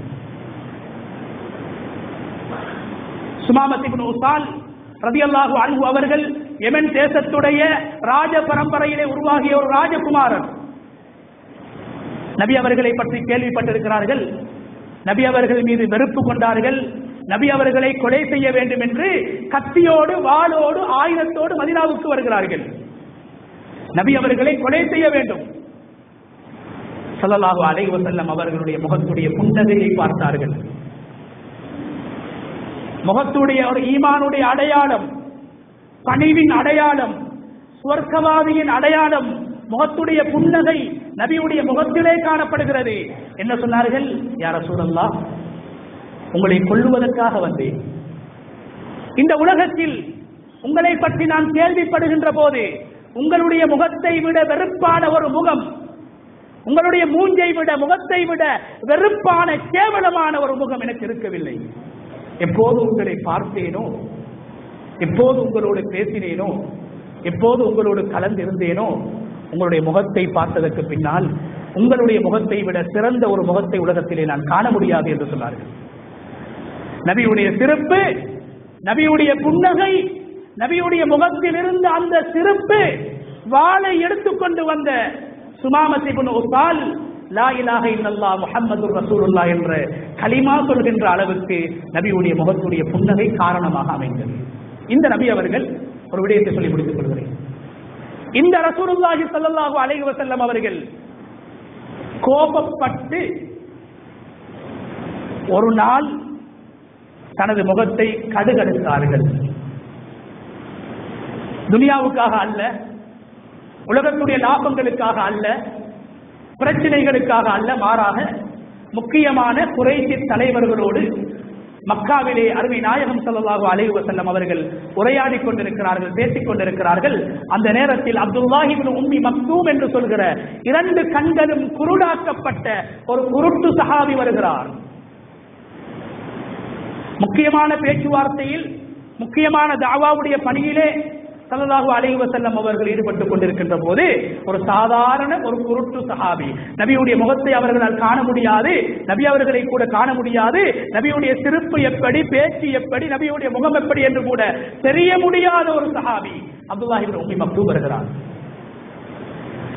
சுமாமத் இப்னு உஸால் ரலியல்லாஹு அன்ஹு அவர்கள் யமன் தேசத்துடைய ராஜ பரம்பரையிலே உருவாகிய ஒரு ராஜகுமாரன். நபி அவர்களை பற்றி கேள்விப்பட்டிருக்கிறார்கள். நபி அவர்கள் மீது வெறுப்பு கொண்டார்கள். நபி அவர்களை கொலை செய்ய வேண்டும் என்று கத்தியோடு, வாளோடு, ஆயுதத்தோடு மதீனாவுக்கு வருகிறார்கள். நபி அவர்களை கொலை செய்ய வேண்டும். ஸல்லல்லாஹு அலைஹி வஸல்லம் அவர்களுடைய முகத்துடைய புன்னகையை பார்த்தார்கள். முகத்துடைய ஒரு ஈமானுடைய அடையாளம், பணிவின் அடையாளம், சுவர்க்கவாதியின் அடையாளம், முகத்துடைய புன்னகை நபியுடைய முகத்திலே காணப்படுகிறது. என்ன சொன்னார்கள்? யா ரசூலல்லாஹ், உங்களை கொல்லுவதற்காக வந்தேன். இந்த உலகத்தில் உங்களை பற்றி நான் கேள்விப்படுகின்ற போது உங்களுடைய முகத்தை விட வெறுப்பான ஒரு முகம், உங்களுடைய மூஞ்சை விட முகத்தை விட வெறுப்பான கேவலமான ஒரு முகம் எனக்கு இருக்கவில்லை. எப்போது உங்களை பார்த்தேனோ, எப்போது உங்களோடு பேசினேனோ, எப்போது உங்களோடு கலந்திருந்தேனோ, உங்களுடைய முகத்தை பார்த்ததற்கு பின்னால் உங்களுடைய முகத்தை விட சிறந்த ஒரு முகத்தை உலகத்திலே நான் காண முடியாது என்று சொன்னார்கள். நபியுடைய சிறப்பு, நபியுடைய புன்னகை, நபியுடைய முகத்தில் இருந்த அந்த சிறப்பு, வாளை எடுத்துக்கொண்டு வந்த சுமாமத் இப்னு உசால் லா இலாஹ இல்லல்லாஹ் முஹம்மதுர் ரசூலுல்லாஹ் என்ற கலிமா சொல்கின்ற அளவுக்கு நபியுடைய முகத்துடைய புன்னகை காரணமாக அமைந்தது. இந்த நபி அவர்கள் ஒரு விடயத்தை சொல்லி முடித்துக் கொள்கிறேன். இந்த ரசூலுல்லாஹி ஸல்லல்லாஹு அலைஹி வஸல்லம் அவர்கள் கோபப்பட்டு ஒரு நாள் தனது முகத்தை கடுகடுத்தார்கள். துனியாவுக்காக அல்ல, உலகத்துடைய லாபங்களுக்காக அல்ல, பிரச்சனைகளுக்காக அல்ல, மாறாக முக்கியமான குறைஷி தலைவர்களோடு மக்காவிலே அருமை நாயகம் ஸல்லல்லாஹு அலைஹி வஸல்லம் அவர்கள் உரையாடிக் கொண்டிருக்கிறார்கள், பேசிக் கொண்டிருக்கிறார்கள். அந்த நேரத்தில் அப்துல்லாஹ் இப்னு உம்மி மக்தூம் என்று சொல்கிற 2 கண்களும் குருடாக்கப்பட்ட ஒரு குருட்டு சஹாபி வருகிறார். முக்கியமான பேச்சுவார்த்தையில், முக்கியமான தாவாவுடைய பணியிலே ஸல்லல்லாஹு அலைஹி வஸல்லம் அவர்கள் ஈடுபட்டுக் கொண்டிருக்கின்ற போது ஒரு சாதாரண ஒரு குருட்டு சஹாபி, நபியுடைய முகத்தை அவர்களால் காண முடியாது, நபி அவர்களை கூட காண முடியாது, நபியுடைய சிரிப்பு எப்படி, பேச்சு எப்படி, நபியுடைய முகம் எப்படி என்று கூட தெரிய முடியாத ஒரு சஹாபி அப்துல்லாஹ் இப்னு உம்மி மக்தூம் வருகிறார்.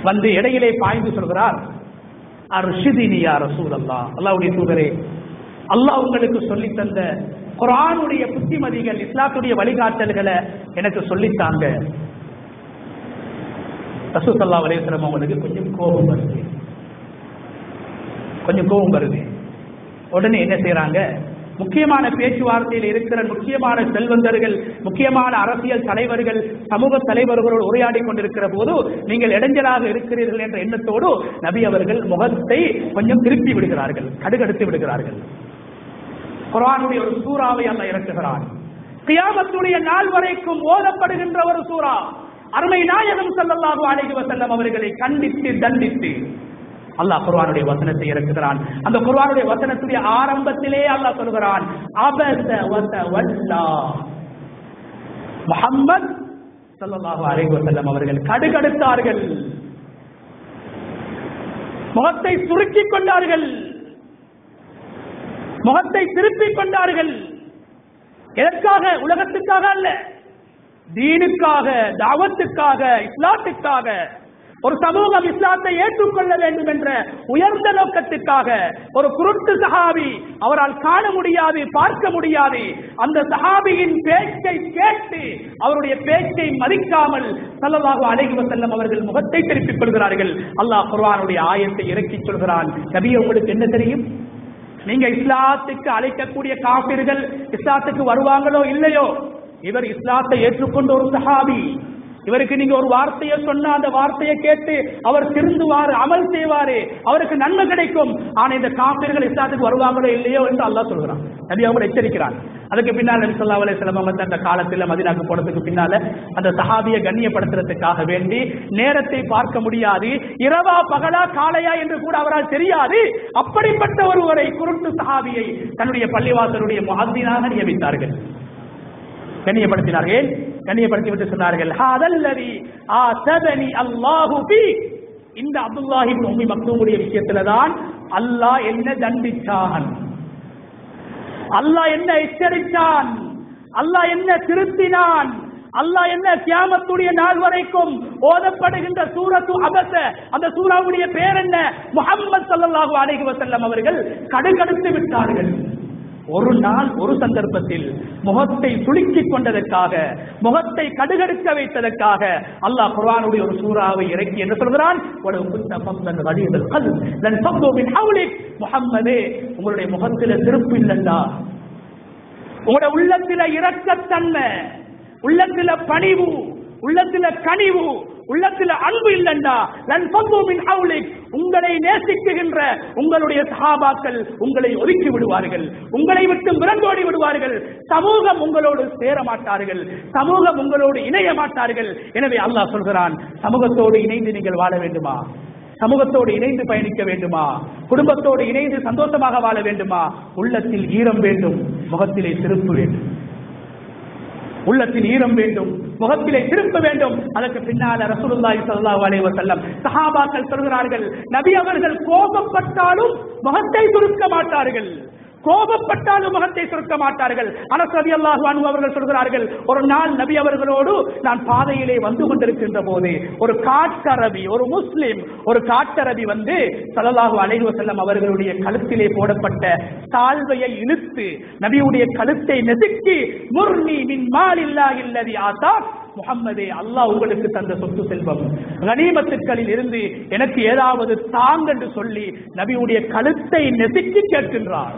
வந்து இடையிலே பாய்ந்து சொல்கிறார், அர்ஷிதினி யா ரசூலல்லாஹ், அல்லாஹ்வுடைய தூதரே, அல்லாஹ் உங்களுக்கு சொல்லி தந்த குர்ஆனுடைய புத்திமதிகள், இஸ்லாத்துடைய வழிகாட்டல்களை எனக்கு சொல்லித்தாங்க. ரசூல் ஸல்லல்லாஹு அலைஹி வஸல்லம் அவங்களுக்கு கொஞ்சம் கோபம் வருது. உடனே என்ன செய்யறாங்க, முக்கியமான பேச்சுவார்த்தையில் இருக்கிற முக்கியமான செல்வந்தர்கள், முக்கியமான அரசியல் தலைவர்கள், சமூக தலைவர்களோடு உரையாடி கொண்டிருக்கிற போது நீங்கள் இடைஞ்சலாக இருக்கிறீர்கள் என்ற எண்ணத்தோடு நபி அவர்கள் முகத்தை கொஞ்சம் திருப்பி விடுகிறார்கள், கடுகடுத்து விடுகிறார்கள். குர்ஆனுடைய ஒரு சூறாவை அல்லாஹ் இறக்குகிறான். கியாமத்துடைய நாள் வரைக்கும் ஓதப்படுகின்ற ஒரு சூரா. அருமை நாயகம் ஸல்லல்லாஹு அலைஹி வஸல்லம் அவர்களை கண்டித்து தண்டித்து அல்லாஹ் குர்ஆனுடைய வசனத்தை இறக்குகிறான். அந்த குர்ஆனுடைய வசனத்துடைய ஆரம்பத்திலே அல்லாஹ் சொல்கிறான், அபஸ வ தவல்லா. முஹம்மத் ஸல்லல்லாஹு அலைஹி வஸல்லம் அவர்கள் கடுகடுத்தார்கள், முகத்தை சுருக்கிக் கொண்டார்கள், முகத்தை திருப்பிக் கொண்டார்கள். எதற்காக? உலகத்துக்காக அல்ல, தீனுக்காக, தாவத்துக்காக, இஸ்லாத்துக்காக, ஒரு சமூகம் இஸ்லாத்தை ஏற்றுக்கொள்ள வேண்டும் என்ற உயர்ந்த நோக்கத்துக்காக. ஒரு குருட்டு சஹாபி, அவரால் காண முடியாது, பார்க்க முடியாது. அந்த சஹாபியின் பேச்சை கேட்டு அவருடைய பேச்சை மதிக்காமல் ஸல்லல்லாஹு அலைஹி வஸல்லம் அவர்கள் முகத்தை திருப்பிக் கொள்கிறார்கள். அல்லாஹ் குர்ஆனுடைய ஆயத்தை இறக்கி சொல்கிறான், நபியே உங்களுக்கு என்ன தெரியும்? நீங்க இஸ்லாத்துக்கு அழைக்கக்கூடிய காபிர்கள் இஸ்லாத்துக்கு வருவாங்களோ இல்லையோ, இவர் இஸ்லாத்தை ஏற்றுக்கொண்ட ஒரு சஹாபி. இவருக்கு நீங்க ஒரு வார்த்தையை சொன்னா அந்த வார்த்தையை கேட்டு அவர் திருந்துவாரு, அமல் செய்வாரு, அவருக்கு நன்மை கிடைக்கும். ஆனா இந்த காபிர்கள் இஸ்லாத்துக்கு வருவாங்களோ இல்லையோ என்று அல்லாஹ் சொல்கிறான். நபி அவங்க எச்சரிக்கிறான். அதுக்கு பின்னால் நபி ஸல்லல்லாஹு அலைஹி வஸல்லம் அந்த காலத்தில் மதீனாவுக்கு போனதுக்கு பின்னால அந்த சஹாபியை கண்ணியப்படுத்துறதுக்காக வேண்டி நேரத்தை பார்க்க முடியாது, இரவா பகலா காலையா என்று கூட அவரால் தெரியாது. அப்படிப்பட்ட ஒருவரை, குருட்டு சஹாபியை தன்னுடைய பள்ளிவாசலுடைய முஅத்தினாக நியமித்தார்கள், கண்ணியப்படுத்தினார்கள். கண்ணியப்படுத்தி விட்டு சொன்னார்கள், ஹாதல்லதி ஆதபனி அல்லாஹு பி. இந்த அப்துல்லாஹ் இப்னு உம்மி மக்தூமுடைய விஷயத்துல தான் அல்லாஹ் என்ன தண்டிச்சான், அல்லாஹ் என்ன எச்சரித்தான், அல்லாஹ் என்ன திருத்தினான், அல்லாஹ் என்ன கியாமத்துடைய நாள் வரைக்கும் ஓதப்படுகின்ற சூரத்து அபஸ, அந்த சூராவுடைய பேர் என்ன? முஹம்மது ஸல்லல்லாஹு அலைஹி வஸல்லம் அவர்கள் கடுகடுத்து விட்டார்கள். ஒரு நாள் ஒரு சந்தர்ப்பத்தில் முகத்தை துளுக்கிக் கொண்டதற்காக, முகத்தை கடுகடுக்க வைத்ததற்காக அல்லாஹ் குர்ஆனுடைய ஒரு சூறாவை இறக்கி என்ன சொல்கிறான், முஹம்மதே, உங்களுடைய முகத்தில திருப்பு இல்லைண்டா, உங்களுடைய உள்ளத்தில இரக்கத்தன்மை, உள்ளத்தில பணிவு, உள்ளத்தில கனிவு, உள்ளத்தில் அன்பு இல்லைண்டா லன் ஃபது மின் ஹவுலிக், உங்களை நேசிக்குகின்ற உங்களுடைய சஹாபாக்கள் உங்களை ஒதுக்கி விடுவார்கள், உங்களை விட்டு விரண்டோடி விடுவார்கள், சமூகம் உங்களோடு சேர மாட்டார்கள், சமூகம் உங்களோடு இணைய மாட்டார்கள். எனவே அல்லாஹ் சொல்கிறான், சமூகத்தோடு இணைந்து நீங்கள் வாழ வேண்டுமா? சமூகத்தோடு இணைந்து பயணிக்க வேண்டுமா? குடும்பத்தோடு இணைந்து சந்தோஷமாக வாழ வேண்டுமா? உள்ளத்தில் ஈரம் வேண்டும், முகத்திலே சிரிப்பு வேண்டும். உள்ளத்தில் ஈரம் வேண்டும், முகத்திலே திருப்ப வேண்டும். அதற்கு பின்னால ரசூலுல்லாஹி ஸல்லல்லாஹு அலைஹி வஸல்லம் சஹாபாக்கள் சொல்கிறார்கள், நபி அவர்கள் கோபப்பட்டாலும் முகத்தை சுருக்க மாட்டார்கள், கோபப்பட்டாலும் முகத்தை சுருக்க மாட்டார்கள். அனஸ் ரலியல்லாஹு அன்ஹு அவர்கள் சொல்கிறார்கள், ஒரு நாள் நபி அவர்களோடு நான் பாதையிலே வந்து கொண்டிருக்கின்ற போது ஒரு காட்டரபி, ஒரு முஸ்லிம் ஒரு காட்டரபி வந்து ஸல்லல்லாஹு அலைஹி வஸல்லம் அவர்களுடைய கழுத்திலே போடப்பட்ட சால்வையை இழுத்து நபியுடைய கழுத்தை நெசுக்கி, முர்னி மின் மாலில்லாஹி அல்லதி ஆதாக், முஹம்மதே, அல்லாஹ் உங்களுக்கு தந்த சொத்து செல்வம் கனிமத்துக்களில் இருந்து எனக்கு ஏதாவது தாங்க என்று சொல்லி நபியுடைய கழுத்தை நெசுக்கி கேட்கின்றார்.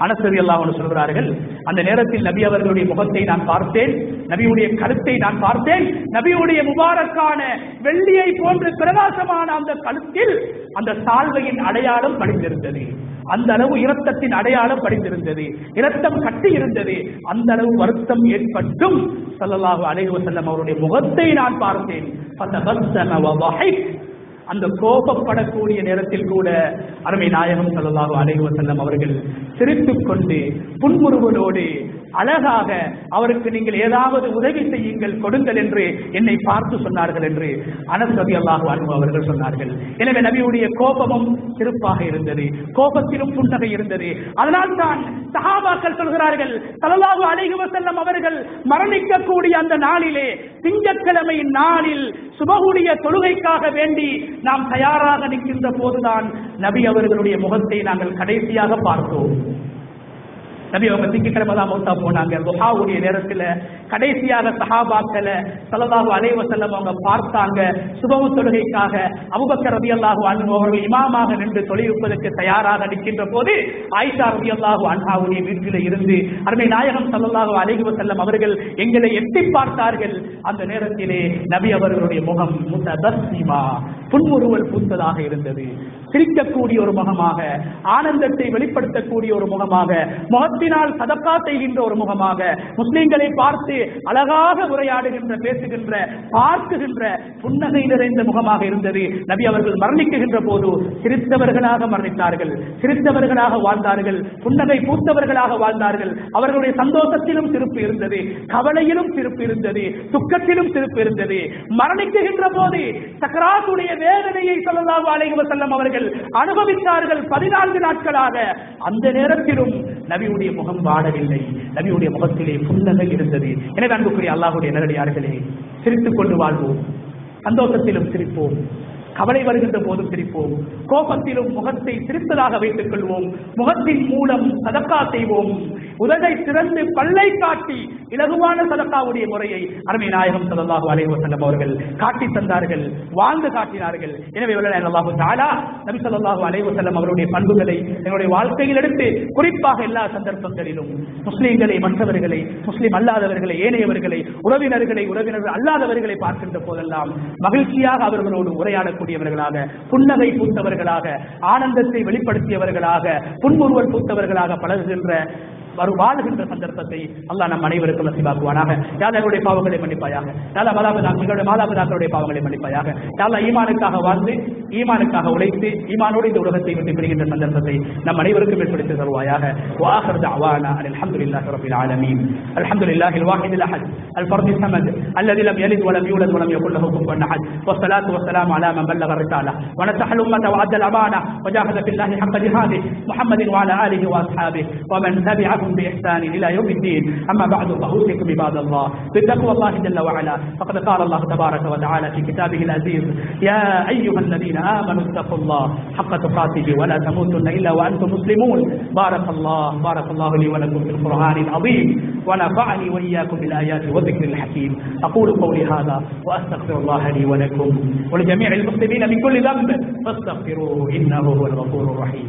அனஸ் ரலியல்லாஹு அன்ஹு சொல்கிறார்கள், அந்த நேரத்தில் நபி அவர்களுடைய முகத்தை நான் பார்த்தேன், நபியுடைய கழுத்தை நான் பார்த்தேன், நபியுடைய முபாரக்கான வெள்ளியை போன்று பிரகாசமான அந்த கழுத்தில் அந்த சால்வையின் அடையாளம் படிந்திருந்தது. அந்த அளவு இரத்தத்தின் அடையாளம் படிந்திருந்தது, இரத்தம் கட்டி இருந்தது. அந்த அளவு வருத்தம் ஏற்பட்டும் ஸல்லல்லாஹு அலைஹி வஸல்லம் அவருடைய முகத்தை நான் பார்த்தேன். அந்த கோபப்படக்கூடிய நேரத்தில் கூட அருமை நாயகம் ஸல்லல்லாஹு அலைஹி வஸல்லம் அவர்கள் சிரித்துக் கொண்டு புன்முறுவலோடு அழகாக அவருக்கு நீங்கள் ஏதாவது உதவி செய்யுங்கள், கொடுங்கள் என்று என்னை பார்த்து சொன்னார்கள் என்று அனஸ் ரலியல்லாஹு அன்ஹு அவர்கள் சொன்னார்கள். எனவே நபியுடைய கோபமும் சிறப்பாக இருந்தது, கோபத்திலும் புன்னகை இருந்தது. அதனால் தான் சஹாபாக்கள் சொல்கிறார்கள், ஸல்லல்லாஹு அலைஹி வஸல்லம் அவர்கள் மரணிக்கக்கூடிய அந்த நாளிலே, திங்கட்கிழமை நாளில் சுபஹுடைய தொழுகைக்காக வேண்டி நாம் தயாராக நிற்கின்ற போதுதான் நபி அவர்களுடைய முகத்தை நாங்கள் கடைசியாக பார்த்தோம். நபி அவங்க திங்கட்கிழமை தான் மௌத்தா போனாங்க. துஹாவுடைய நேரத்தில் கடைசியாக சஹாபாக்களை ஸல்லல்லாஹு அலைஹி வஸல்லம் அவங்க பார்த்தாங்க. சுபஹ் தொழுகைக்காக அபூபக்கர் ரலியல்லாஹு அன்ஹு அவர்கள் இமாமாக நின்று தொழுவிப்பதற்கு தயாராக நிற்கின்ற போது ஆயிஷா ரலியல்லாஹு அன்ஹாவுடைய வீட்டில் இருந்து அருமை நாயகம் ஸல்லல்லாஹு அலைஹி வஸல்லம் அவர்கள் எங்களை எட்டி பார்த்தார்கள். அந்த நேரத்திலே நபி அவர்களுடைய முகம் முத்தபஸ்ஸிமா, புன்முறுவல் பூத்ததாக இருந்தது. சிரிக்கக்கூடிய ஒரு முகமாக, ஆனந்தத்தை வெளிப்படுத்தக்கூடிய ஒரு முகமாக, முகத்தினால் சதக்கா செய்கின்ற ஒரு முகமாக, முஸ்லிம்களை பார்த்து அழகாக உரையாடுகின்ற, பேசுகின்ற, பார்க்குகின்ற புன்னகை நிறைந்த முகமாக இருந்தது. நபி அவர்கள் மரணிக்குகின்ற போது சிரித்தவர்களாக மரணித்தார்கள், சிரித்தவர்களாக வாழ்ந்தார்கள், புன்னகை பூத்தவர்களாக வாழ்ந்தார்கள். அவர்களுடைய சந்தோஷத்திலும் சிரிப்பு இருந்தது, கவலையிலும் சிரிப்பு இருந்தது, துக்கத்திலும் சிரிப்பு இருந்தது. மரணிக்குகின்ற போது சக்கராத்துடைய வேதனையை ஸல்லல்லாஹு அலைஹி வஸல்லம் அவர்கள் அனுபவித்தார்கள் 14 நாட்களாக. அந்த நேரத்திலும் நபியுடைய முகம் வாடவில்லை, நபியுடைய முகத்திலே புன்னகை இருந்தது. எனவே அன்புக்குரிய அல்லாஹ்வுடைய நல்லடியார்களே, சிரித்துக் கொண்டு வாழ்வோம், சந்தோஷத்திலும் சிரிப்போம், கவலை வருகின்ற போதும் சிரிப்போம், கோபத்திலும் முகத்தை சிரிப்பதாக வைத்துக் கொள்வோம். முகத்தின் மூலம் சதக்கா செய்வோம். உதடை திறந்து பல்லை காட்டி இலகுவான சதக்காவுடைய முறையை அருமை நாயகம் ஸல்லல்லாஹு அலைஹி வஸல்லம் அவர்கள் காட்டி தந்தார்கள், வாழ்ந்து காட்டினார்கள். எனவே அல்லாஹு தஆலா நபி ஸல்லல்லாஹு அலைஹி வஸல்லம் அவருடைய பண்புகளை எங்களுடைய வாழ்க்கையில் எடுத்து குறிப்பாக எல்லா சந்தர்ப்பங்களிலும் முஸ்லிம்களை, மற்றவர்களை, முஸ்லிம் அல்லாதவர்களை, ஏனையவர்களை, உறவினர்களை, உறவினர்கள் அல்லாதவர்களை பார்க்கின்ற போதெல்லாம் மகிழ்ச்சியாக அவர்களோடு உரையாடக்கூடியவர்களாக, புன்னகை பூத்தவர்களாக, ஆனந்தத்தை வெளிப்படுத்தியவர்களாக, புன்முறுவல் பூத்தவர்களாக பழகுகின்ற வாழ்கின்ற சந்தர்ப்பத்தை அல்லாஹ் நம் அனைவருக்கும் நசீபாக்குவானாக. யா அல்லாஹ் எங்களுடைய பாவங்களை மன்னிப்பாயாக, யா அல்லாஹ் எங்களுடைய மாதாபிதாக்களுடைய பாவங்களை மன்னிப்பாயாக. யா அல்லாஹ் ஈமானுக்காக வாழ்ந்து, ஈமானுக்காக உழைத்து, ஈமானோடு இந்த உலகத்தை விட்டு பிரிகின்ற சந்தர்ப்பத்தை நம் அனைவருக்கும் ஏற்படுத்தி தருவாயாக. وآخر دعوانا أن الحمد لله رب العالمين. الحمد لله الواحد الأحد الفرد الصمد الذي لم يلد ولم يولد ولم يكن له كفوا أحد. والصلاة والسلام على من بلغ الرسالة ونصح الأمة وأدى الأمانة وجاهد في الله حق جهاده محمد وعلى آله وأصحابه ومن تبعهم بإحسان إلى يوم الدين. أما بعد فأوصيكم عباد الله بتقوى الله جل وعلا. فقد قال الله تبارك وتعالى في كتابه العزيز: يا أيها الذين آمنوا اتقوا الله حق تقاته ولا تموتن إلا وأنتم مسلمون. بارك الله لي ولكم في القرآن العظيم ونفعني وإياكم بالآيات والذكر الحكيم. أقول قولي هذا وأستغفر الله لي ولكم ولجميع المسلمين من كل ذنب فاستغفروه إنه هو الغفور الرحيم.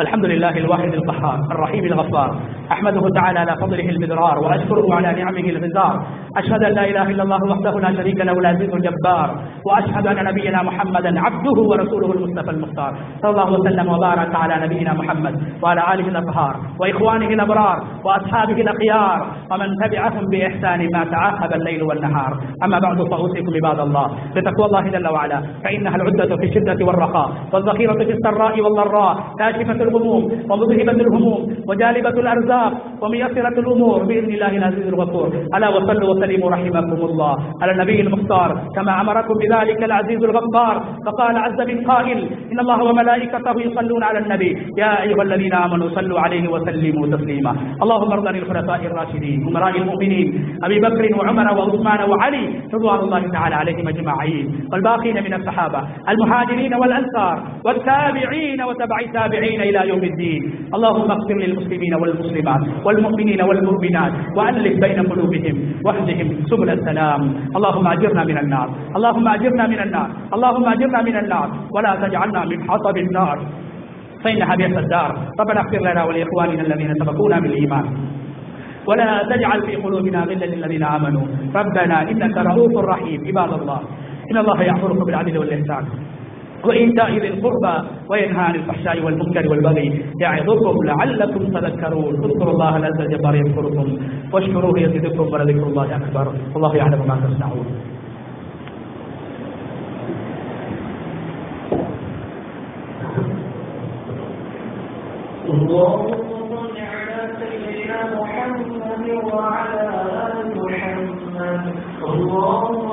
الحمد لله الواحد القهار الرحيم الغفار، أحمده تعالى على فضله المدرار، وأشكره على نعمه الغزار. أشهد أن لا إله إلا الله وحده لا شريك له العزيز الجبار، وأشهد أن نبينا محمدا عبده ورسوله المصطفى المختار. صلى الله وسلم وبارك على نبينا محمد وعلى آله الأطهار وإخوانه الأبرار وأصحابه الأخيار ومن تبعهم بإحسان ما تعاقب الليل والنهار. أما بعد، فأوصيكم عباد الله بتقوى الله جل وعلا، فإنها العدة في الشدة والرخاء، والذخيرة في السراء والضراء، كاشفة الغموم ومذهبة الهموم وجالبة الأرزاق وميسرة الأمور بإذن الله العزيز الغفور. ألا وصلوا وسلموا رحمكم الله على النبي المختار كما أمركم بذلك العزيز الغفار. فقال عز من قائل: إن الله وملائكته يصلون على النبي يا أيها الذين آمنوا صلوا عليه وسلموا تسليما. اللهم ارض عن الخلفاء الراشدين أمراء المؤمنين أبي بكر وعمر وعثمان وعلي رضوان الله تعالى عليهم أجمعين، والباقين من الصحابة المهاجرين والأنصار والتابعين وتبع التابعين إلى يوم الدين. اللهم اغفر للمسلمين والمسلمات والمؤمنين والمؤمنات، وألف بين قلوبهم واهدهم سبل السلام. اللهم أجرنا من النار، اللهم أجرنا من النار، اللهم أجرنا من النار، ولا تجعلنا من حطب النار فإنها بئس الدار. ربنا اغفر لنا ولإخواننا الذين سبقونا بالإيمان، ولا تجعل في قلوبنا غلا للذين آمنوا ربنا إنك رؤوف رحيم. عباد الله، إن الله يأمركم بالعدل والإحسان وإيتاء ذي القربى وينهى عن الفحشاء والمنكر والبغي يعظكم لعلكم تذكرون. اذكروا الله العز الجبار يذكركم واشكروه يزدكم ولذكر الله أكبر والله يعلم ما تصنعون. اللهم صل على سيدنا محمد وعلى آل محمد. اللهم